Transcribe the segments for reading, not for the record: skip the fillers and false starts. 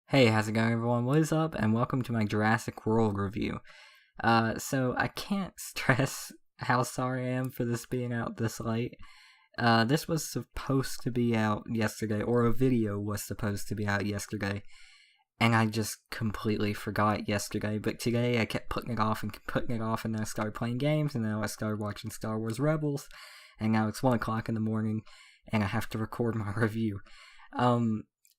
Hey, how's it going, everyone? What is up? And welcome to my Jurassic World review. So I can't stress how sorry I am for this being out this late. This was supposed to be out yesterday, or a video was supposed to be out yesterday, and I just completely forgot yesterday. But today I kept putting it off, and then I started playing games, and then I started watching Star Wars Rebels, and now it's 1 o'clock in the morning, and I have to record my review.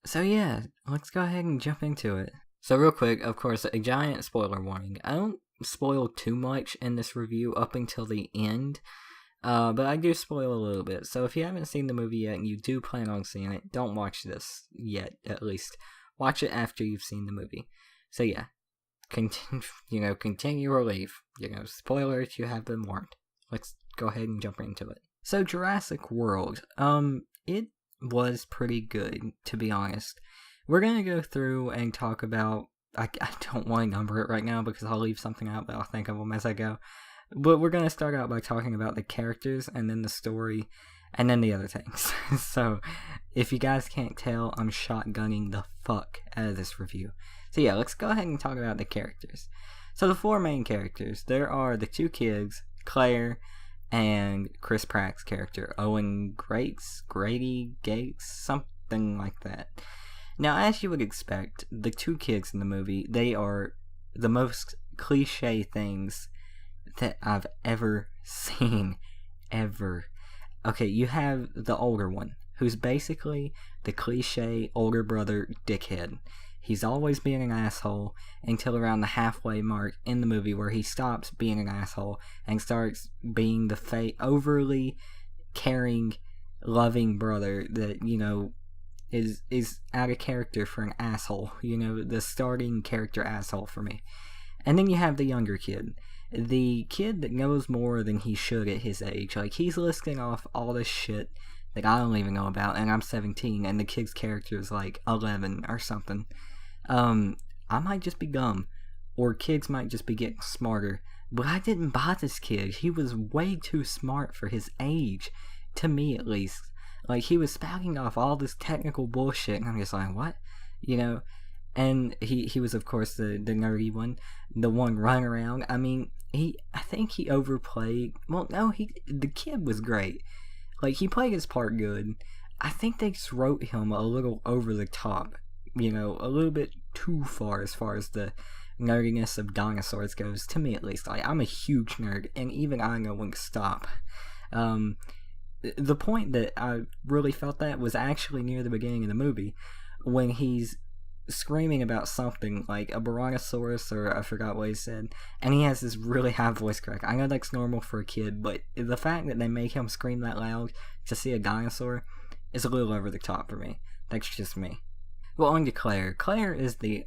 So yeah, let's go ahead and jump into it. So real quick, of course, a giant spoiler warning. I don't spoil too much in this review up until the end, but I do spoil a little bit. So if you haven't seen the movie yet and you do plan on seeing it, don't watch this yet, at least. Watch it after you've seen the movie. So yeah, continue or leave. Spoilers, you have been warned. Let's go ahead and jump into it. So Jurassic World, it was pretty good, to be honest. We're gonna go through and talk about, I don't want to number it right now because I'll leave something out, but I'll think of them as I go. But we're gonna start out by talking about the characters, and then the story, and then the other things. So, if you guys can't tell, I'm shotgunning the fuck out of this review. So yeah, let's go ahead and talk about the characters. So the four main characters, there are the two kids, Claire, and Chris Pratt's character, Owen Grady Gates, something like that. Now, as you would expect, the two kids in the movie, they are the most cliche things that I've ever seen, ever. Okay, you have the older one, who's basically the cliche older brother dickhead. He's always being an asshole until around the halfway mark in the movie where he stops being an asshole and starts being the overly caring, loving brother that, is out of character for an asshole. The starting character asshole for me. And then you have the younger kid. The kid that knows more than he should at his age. Like, he's listing off all this shit that I don't even know about, and I'm 17, and the kid's character is like 11 or something. I might just be dumb, or kids might just be getting smarter, but I didn't buy this kid. He was way too smart for his age, to me at least. Like, he was spouting off all this technical bullshit, and I'm just like, what? And he was, of course, the nerdy one, the one running around. I mean, I think he overplayed. Well, no, the kid was great. Like, he played his part good. I think they just wrote him a little over the top. A little bit too far as the nerdiness of dinosaurs goes, to me at least. Like, I'm a huge nerd, and even I know when to stop. The point that I really felt that was actually near the beginning of the movie, when he's screaming about something, like a brontosaurus, or I forgot what he said, and he has this really high voice crack. I know that's normal for a kid, but the fact that they make him scream that loud to see a dinosaur is a little over the top for me. That's just me. Well, on to Claire. Claire is the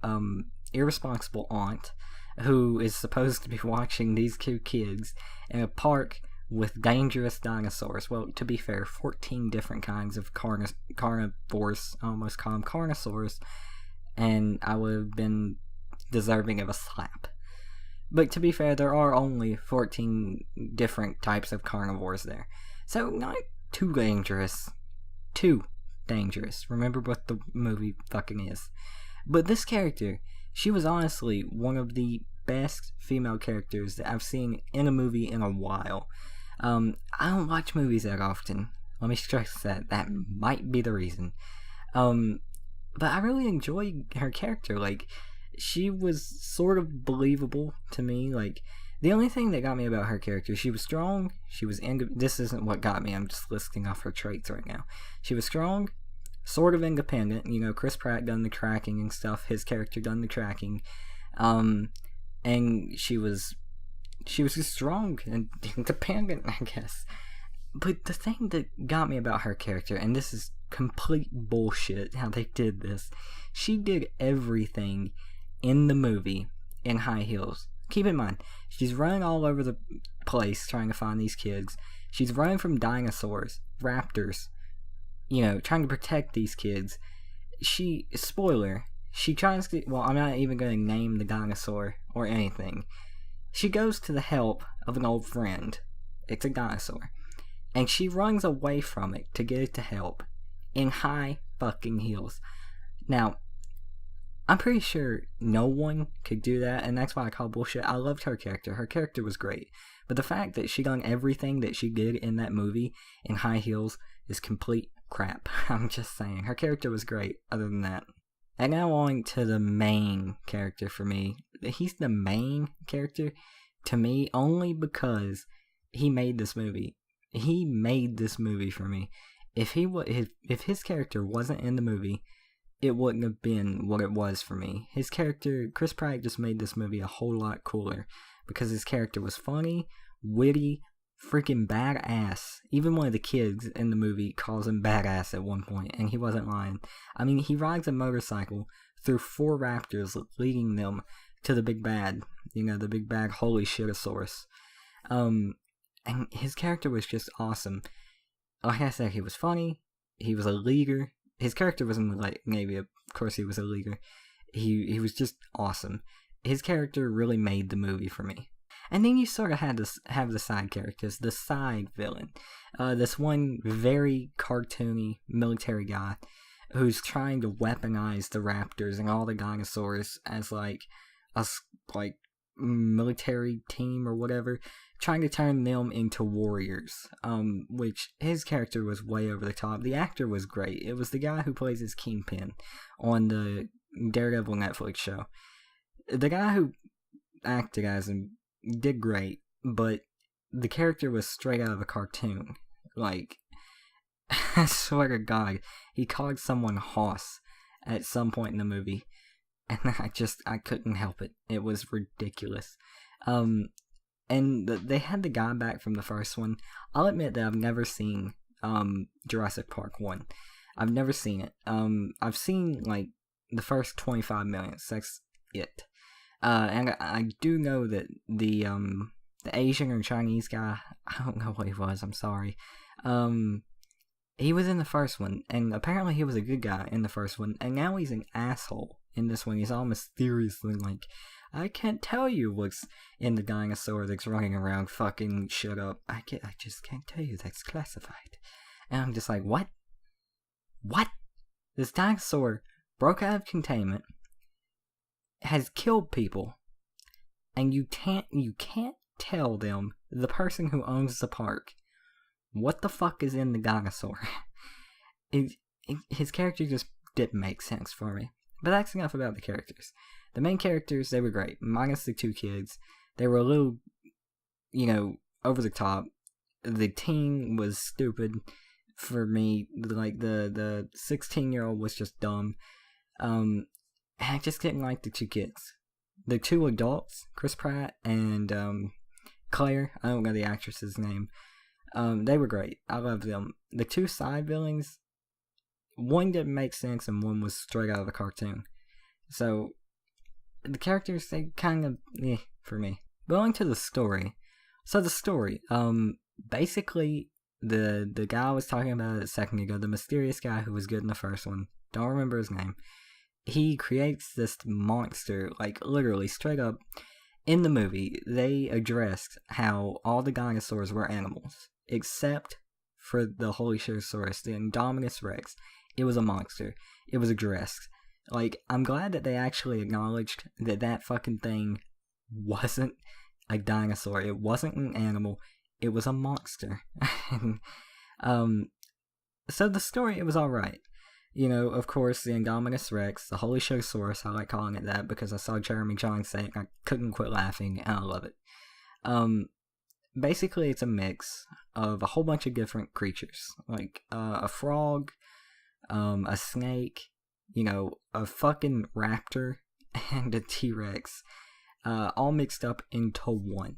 irresponsible aunt who is supposed to be watching these two kids in a park with dangerous dinosaurs. Well, to be fair, 14 different kinds of carnivores, I almost call them carnosaurs, and I would have been deserving of a slap. But to be fair, there are only 14 different types of carnivores there. So, not too dangerous. Too dangerous. Remember what the movie fucking is. But this character, she was honestly one of the best female characters that I've seen in a movie in a while. I don't watch movies that often. Let me stress that. That might be the reason. But I really enjoyed her character. Like, she was sort of believable to me. Like, the only thing that got me about her character, she was strong, this isn't what got me, I'm just listing off her traits right now. She was strong, sort of independent. Chris Pratt done the tracking and stuff, his character done the tracking, and she was just strong and independent, I guess. But the thing that got me about her character, and this is complete bullshit how they did this, she did everything in the movie in high heels. Keep in mind, she's running all over the place trying to find these kids. She's running from dinosaurs, raptors, trying to protect these kids. Spoiler, she tries to, well, I'm not even going to name the dinosaur or anything. She goes to the help of an old friend. It's a dinosaur. And she runs away from it to get it to help in high fucking heels. Now, I'm pretty sure no one could do that, and that's why I call bullshit. I loved her character. Her character was great. But the fact that she done everything that she did in that movie in high heels is complete crap. I'm just saying. Her character was great, other than that. And now on to the main character for me. He's the main character to me only because he made this movie. He made this movie for me. If his character wasn't in the movie, it wouldn't have been what it was for me. His character, Chris Pratt, just made this movie a whole lot cooler because his character was funny, witty, freaking badass. Even one of the kids in the movie calls him badass at one point, and he wasn't lying. I mean, he rides a motorcycle through 4 raptors, leading them to the big bad. You know, the big bad holy shitosaurus. And his character was just awesome. Like I said, he was funny. He was a leader. His character wasn't like maybe, of course, he was a leader. He was just awesome. His character really made the movie for me. And then you sort of had to have the side characters, the side villain. This one very cartoony military guy who's trying to weaponize the raptors and all the dinosaurs as like a military team or whatever, trying to turn them into warriors. Which his character was way over the top. The actor was great. It was the guy who plays his Kingpin on the Daredevil Netflix show. The guy who acted as him did great, but the character was straight out of a cartoon. Like, I swear to God, he called someone Hoss at some point in the movie, and I couldn't help it. It was ridiculous. And they had the guy back from the first one. I'll admit that I've never seen Jurassic Park 1. I've never seen it. I've seen like the first 25 minutes. That's it. And I do know that the Asian or Chinese guy, I don't know what he was, I'm sorry. He was in the first one, and apparently he was a good guy in the first one, and now he's an asshole in this one. He's all mysteriously like, I can't tell you what's in the dinosaur that's running around, fucking shut up. I just can't tell you, that's classified. And I'm just like, what? What? This dinosaur broke out of containment, has killed people, and you can't tell them, the person who owns the park, what the fuck is in the dinosaur. His character just didn't make sense for me. But that's enough about the characters. The main characters, they were great, minus the 2 kids. They were a little, over the top. The teen was stupid for me. Like, the 16-year-old was just dumb. I just didn't like the 2 kids. The 2 adults, Chris Pratt and Claire, I don't know the actress's name. They were great. I loved them. The 2 side villains, one didn't make sense and one was straight out of a cartoon. So, the characters, they kind of, for me. Going to the story. So the story, basically, the guy I was talking about a second ago, the mysterious guy who was good in the first one, don't remember his name, he creates this monster, like literally straight up. In the movie, they addressed how all the dinosaurs were animals, except for the Holy Shitosaurus, the Indominus Rex. It was a monster. It was addressed. Like, I'm glad that they actually acknowledged that fucking thing wasn't a dinosaur. It wasn't an animal. It was a monster. So the story, it was alright. Of course, the Indominus Rex, the Holy Shitosaurus, I like calling it that because I saw Jeremy John say it and I couldn't quit laughing, and I love it. Basically, it's a mix of a whole bunch of different creatures, like a frog, a snake, a fucking raptor, and a T-Rex, all mixed up into one.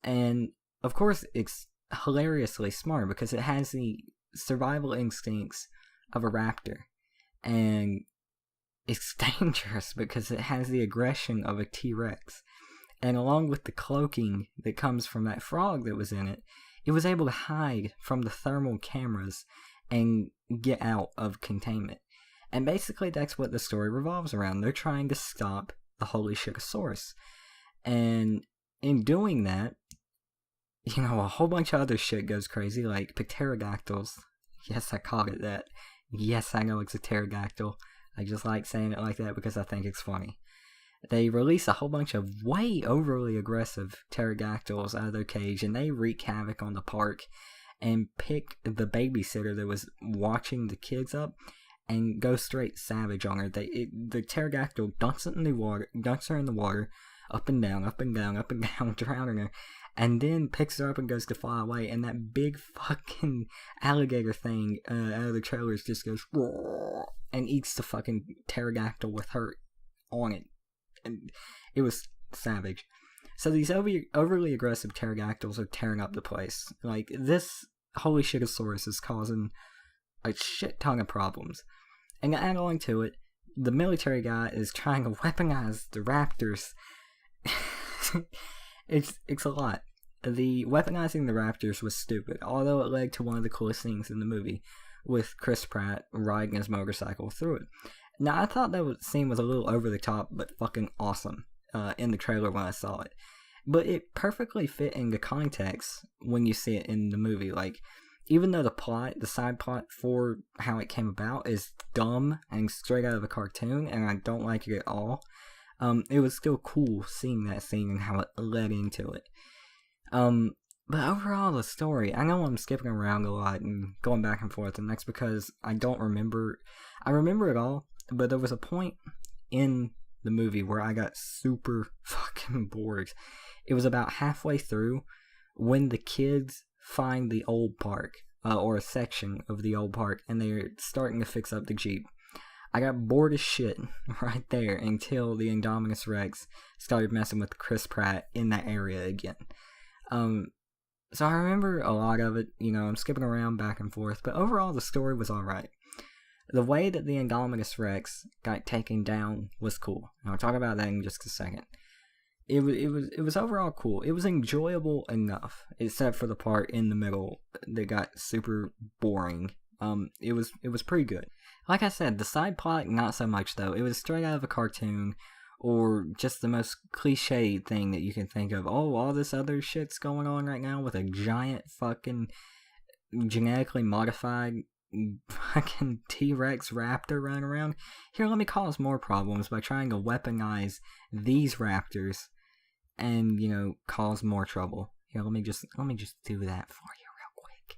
And, of course, it's hilariously smart because it has the survival instincts of a raptor, and it's dangerous because it has the aggression of a T-Rex, and along with the cloaking that comes from that frog that was in it, it was able to hide from the thermal cameras and get out of containment. And basically that's what the story revolves around. They're trying to stop the Holy Shitosaurus, and in doing that, a whole bunch of other shit goes crazy, like pterodactyls. Yes, I called it that. Yes, I know it's a pterodactyl. I just like saying it like that because I think it's funny. They release a whole bunch of way overly aggressive pterodactyls out of their cage, and they wreak havoc on the park and pick the babysitter that was watching the kids up and go straight savage on her. The pterodactyl dunks her in the water, up and down, up and down, up and down, drowning her, and then picks her up and goes to fly away, and that big fucking alligator thing out of the trailers just goes and eats the fucking pterodactyl with her on it. And it was savage. So these overly aggressive pterodactyls are tearing up the place. Like, this holy shitosaurus is causing a shit ton of problems. And to add on to it, the military guy is trying to weaponize the raptors. It's a lot. The weaponizing the raptors was stupid, although it led to one of the coolest things in the movie, with Chris Pratt riding his motorcycle through it. Now, I thought that scene was a little over the top, but fucking awesome in the trailer when I saw it. But it perfectly fit into context when you see it in the movie. Like, even though the side plot for how it came about is dumb and straight out of a cartoon, and I don't like it at all, it was still cool seeing that scene and how it led into it. But overall, the story, I know I'm skipping around a lot and going back and forth, and that's because I don't remember. I remember it all, but there was a point in the movie where I got super fucking bored. It was about halfway through when the kids find the old park, or a section of the old park, and they're starting to fix up the Jeep. I got bored as shit right there until the Indominus Rex started messing with Chris Pratt in that area again. So I remember a lot of it, I'm skipping around back and forth, but overall the story was alright. The way that the Indominus Rex got taken down was cool. And I'll talk about that in just a second. It was overall cool. It was enjoyable enough, except for the part in the middle that got super boring. It was pretty good. Like I said, the side plot, not so much though. It was straight out of a cartoon, or just the most cliched thing that you can think of. Oh, all this other shit's going on right now with a giant fucking genetically modified fucking T-Rex Raptor running around. Here, let me cause more problems by trying to weaponize these raptors and, cause more trouble. Here, let me just do that for you real quick.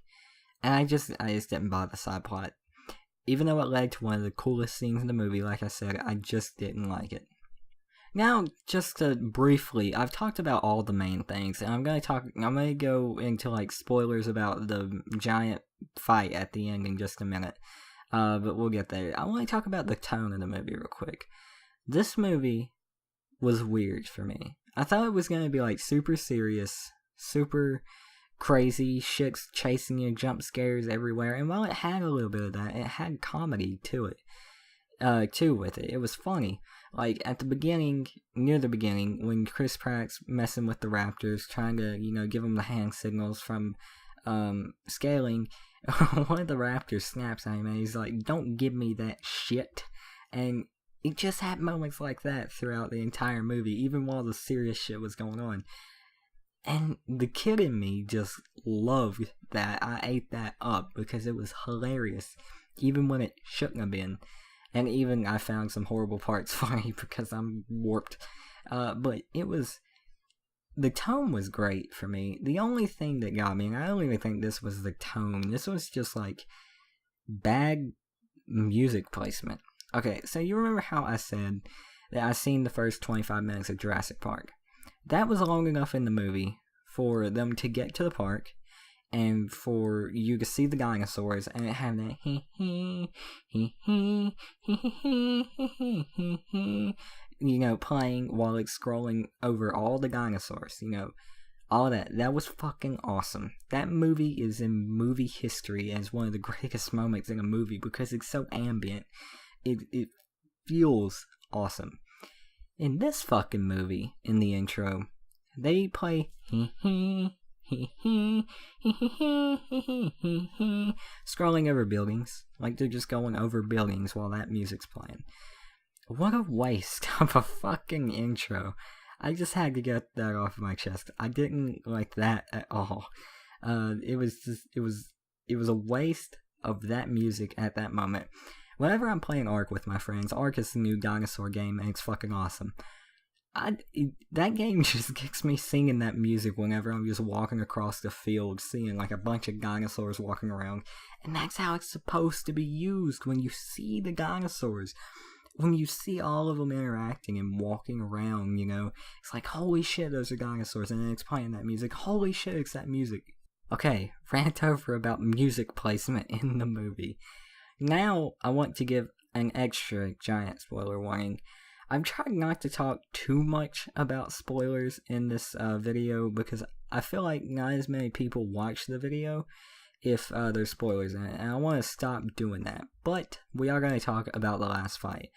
And I just didn't buy the side plot. Even though it led to one of the coolest scenes in the movie, like I said, I just didn't like it. Now, just to briefly, I've talked about all the main things, and I'm gonna go into like spoilers about the giant fight at the end in just a minute. But we'll get there. I want to talk about the tone of the movie real quick. This movie was weird for me. I thought it was gonna be like super serious, super crazy, shits chasing you, jump scares everywhere, and while it had a little bit of that, it had comedy to it. Too with it. It was funny. Like, at the beginning, near the beginning, when Chris Pratt's messing with the raptors, trying to, give them the hand signals from, scaling, one of the raptors snaps at him and he's like, "Don't give me that shit." And it just had moments like that throughout the entire movie, even while the serious shit was going on. And the kid in me just loved that. I ate that up because it was hilarious, even when it shouldn't have been. And even I found some horrible parts funny because I'm warped. But the tone was great for me. The only thing that got me, and I don't even think this was the tone, this was just like bad music placement. Okay, so you remember how I said that I seen the first 25 minutes of Jurassic Park? That was long enough in the movie for them to get to the park and for you to see the dinosaurs, and it had that playing while it's scrolling over all the dinosaurs, all that. That was fucking awesome. That movie is in movie history as one of the greatest moments in a movie because it's so ambient. It feels awesome. In this fucking movie, in the intro, they play scrolling over buildings, like they're just going over buildings while that music's playing. What a waste of a fucking intro. I just had to get that off my chest. I didn't like that at all. It was a waste of that music at that moment. Whenever I'm playing Ark with my friends, Ark is the new dinosaur game, and it's fucking awesome. That game just gets me singing that music whenever I'm just walking across the field, seeing like a bunch of dinosaurs walking around. And that's how it's supposed to be used when you see the dinosaurs. When you see all of them interacting and walking around, it's like, holy shit, those are dinosaurs, and then it's playing that music. Holy shit, it's that music. Okay, rant over about music placement in the movie. Now, I want to give an extra giant spoiler warning. I'm trying not to talk too much about spoilers in this video because I feel like not as many people watch the video if there's spoilers in it, and I want to stop doing that. But we are going to talk about the last fight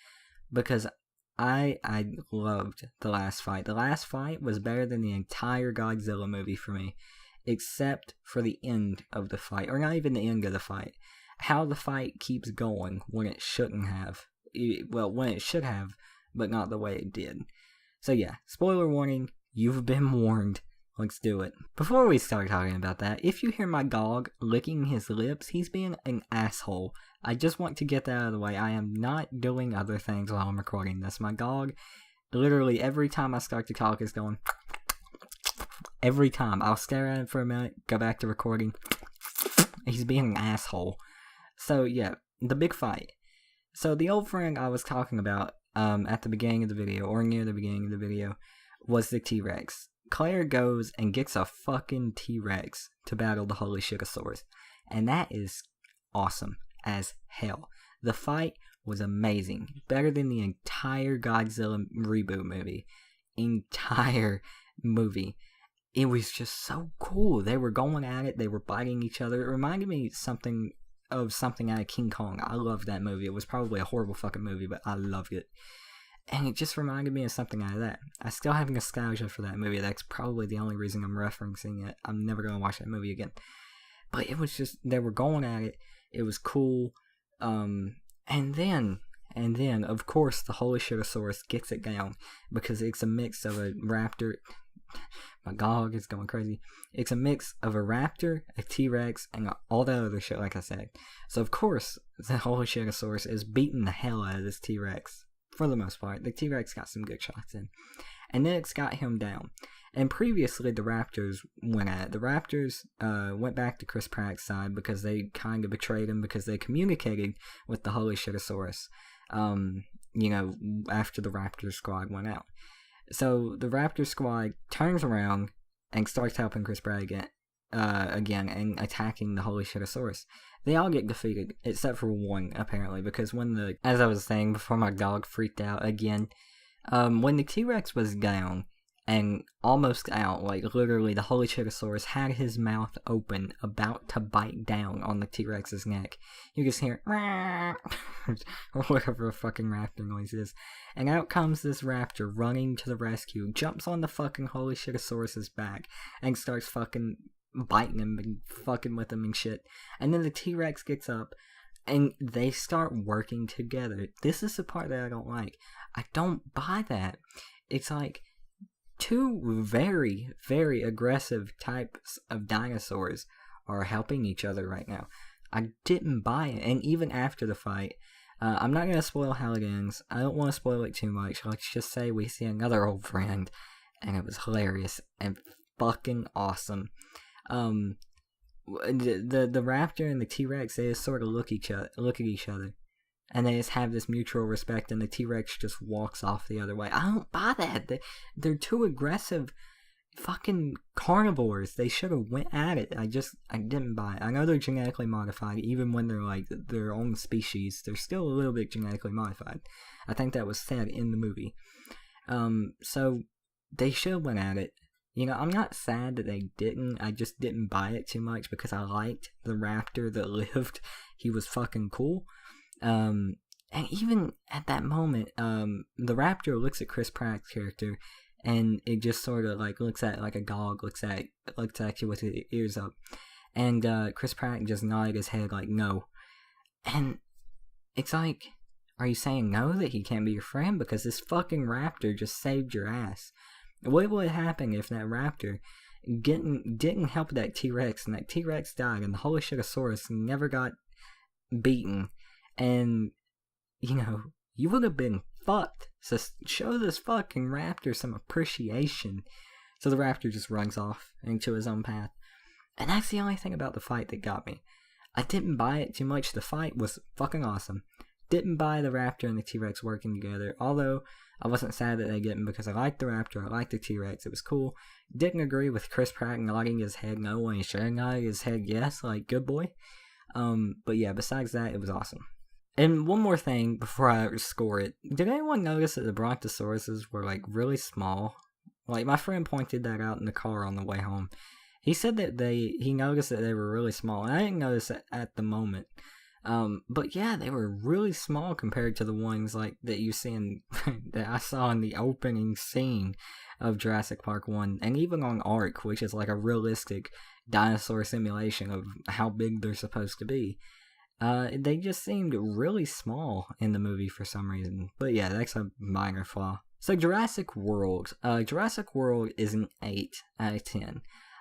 because I loved the last fight. The last fight was better than the entire Godzilla movie for me, except for the end of the fight, or not even the end of the fight. How the fight keeps going when it shouldn't have. Well, when it should have, but not the way it did. So yeah, spoiler warning, you've been warned. Let's do it. Before we start talking about that, if you hear my dog licking his lips, he's being an asshole. I just want to get that out of the way. I am not doing other things while I'm recording this. My dog, literally every time I start to talk, is going... Every time. I'll stare at him for a minute, go back to recording. He's being an asshole. So yeah, the big fight. So the old friend I was talking about at the beginning of the video, or near the beginning of the video, was the T-Rex. Claire goes and gets a fucking T-Rex to battle the Holy Shitasaurus. And that is awesome as hell. The fight was amazing. Better than the entire Godzilla reboot movie. Entire movie. It was just so cool. They were going at it. They were biting each other. It reminded me something out of King Kong. I loved that movie. It was probably a horrible fucking movie, but I loved it. And it just reminded me of something out of that. I still have nostalgia for that movie. That's probably the only reason I'm referencing it. I'm never going to watch that movie again. But it was just, they were going at it. It was cool. And then, of course, the Holy Shitasaurus gets it down. Because it's a mix of a raptor... My dog is going crazy. It's a mix of a raptor, a T-Rex, and all that other shit, like I said. So, of course, the Holy Shitasaurus is beating the hell out of this T-Rex. For the most part. The T-Rex got some good shots in. And then it's got him down. And previously, the Raptors went at it. The Raptors went back to Chris Pratt's side because they kind of betrayed him because they communicated with the Holy Shitasaurus, after the Raptor squad went out. So the Raptor squad turns around and starts helping Chris Pratt again and attacking the Holy Shitasaurus. They all get defeated, except for one, apparently, because as I was saying before my dog freaked out again, when the T-Rex was down and almost out, like literally the Holy Shitasaurus had his mouth open, about to bite down on the T-Rex's neck. You just hear, or whatever a fucking raptor noise is. And out comes this raptor running to the rescue, jumps on the fucking Holy Shitasaurus's back, and starts fucking biting him and fucking with him and shit. And then the T-Rex gets up and they start working together. This is the part that I don't like. I don't buy that. It's like two very, very aggressive types of dinosaurs are helping each other right now. I didn't buy it. And even after the fight, I'm not going to spoil how it ends. I don't want to spoil it too much. Let's just say we see another old friend and it was hilarious and fucking awesome. The raptor and the T-Rex, they just sort of look at each other, and they just have this mutual respect, and the T-Rex just walks off the other way. I don't buy that. They're too aggressive fucking carnivores. They should have went at it. I didn't buy it. I know they're genetically modified, even when they're like their own species. They're still a little bit genetically modified. I think that was said in the movie. So they should have went at it. I'm not sad that they didn't. I just didn't buy it too much because I liked the raptor that lived. He was fucking cool. And even at that moment, the raptor looks at Chris Pratt's character, and it just sort of like looks at it like a dog looks at you with his ears up. And Chris Pratt just nodded his head like no. And it's like, are you saying no, that he can't be your friend? Because this fucking raptor just saved your ass. What would happen if that raptor didn't help that T-Rex, and that T-Rex died, and the Holy Shitasaurus never got beaten, and you would have been fucked. So show this fucking raptor some appreciation. So the raptor just runs off into his own path. And that's the only thing about the fight that got me. I didn't buy it too much. The fight was fucking awesome. Didn't buy the raptor and the T-Rex working together, although I wasn't sad that they didn't because I liked the raptor, I liked the T-Rex, it was cool. Didn't agree with Chris Pratt nodding his head no when he should have nodded his head yes, like, good boy. But yeah, besides that, it was awesome. And one more thing before I score it, did anyone notice that the Brontosauruses were, like, really small? Like, my friend pointed that out in the car on the way home. He said that he noticed that they were really small, and I didn't notice it at the moment. But yeah, they were really small compared to the ones like that you see in that I saw in the opening scene of Jurassic Park 1, and even on Ark, which is like a realistic dinosaur simulation of how big they're supposed to be. They just seemed really small in the movie for some reason. But yeah, that's a minor flaw. So Jurassic World. Jurassic World is an 8 out of 10.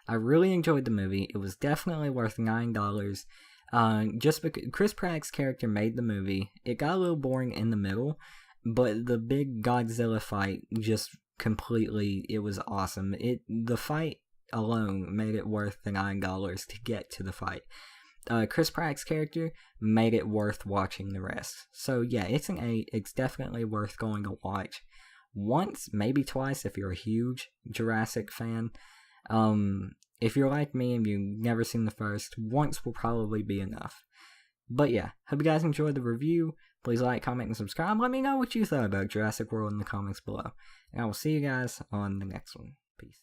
I really enjoyed the movie. It was definitely worth $9. Just because Chris Pratt's character made the movie, it got a little boring in the middle, but the big Godzilla fight just completely, it was awesome. The fight alone made it worth the $9 to get to the fight. Chris Pratt's character made it worth watching the rest. So yeah, it's an 8. It's definitely worth going to watch once, maybe twice if you're a huge Jurassic fan. If you're like me and you've never seen the first, once will probably be enough. But yeah, hope you guys enjoyed the review. Please like, comment, and subscribe. Let me know what you thought about Jurassic World in the comments below. And I will see you guys on the next one. Peace.